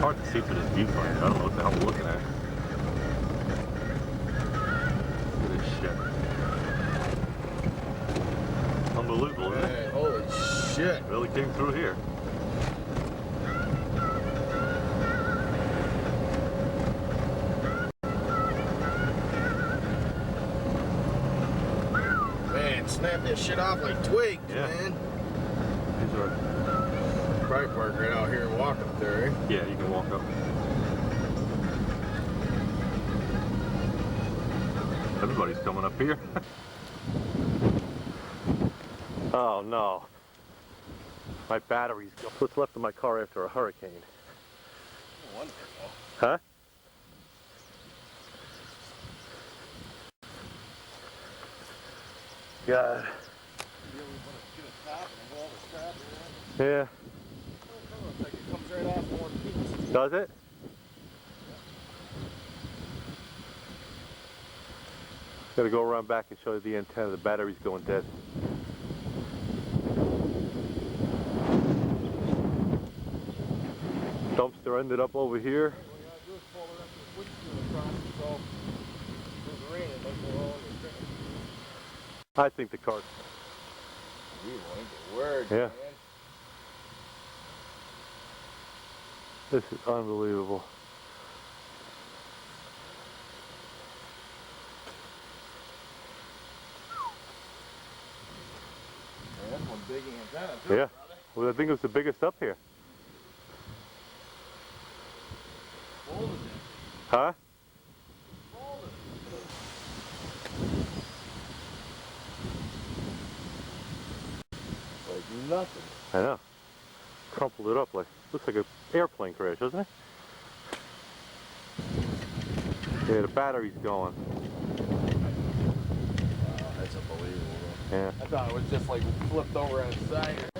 hard to see through this viewfinder. I don't know what the hell I'm looking at. Look at this shit. Unbelievable, isn't it? Man, holy shit. Really came through here. Man, snap that shit off like twigs, Yeah. man. These are... Probably park right out here and walk up there, eh? Yeah, you can walk up. Everybody's coming up here. Oh no. My battery's gone. What's left of my car after a hurricane? No wonder, Huh? God. Yeah. Looks like it comes right off in one piece. Does it? Gotta go around back and show you the antenna. The battery's going dead. Dumpster ended up over here. I think the car. You ain't the word, Yeah. man. This is unbelievable. Man, that's one big antenna, too, Yeah. brother. Well, I think it was the biggest up here. Folded it. Huh? Folded it. Like nothing. I know. Crumpled it up like, looks like an airplane crash, doesn't it? Yeah, the battery's going. That's unbelievable. Yeah. I thought it was just like flipped over on its side.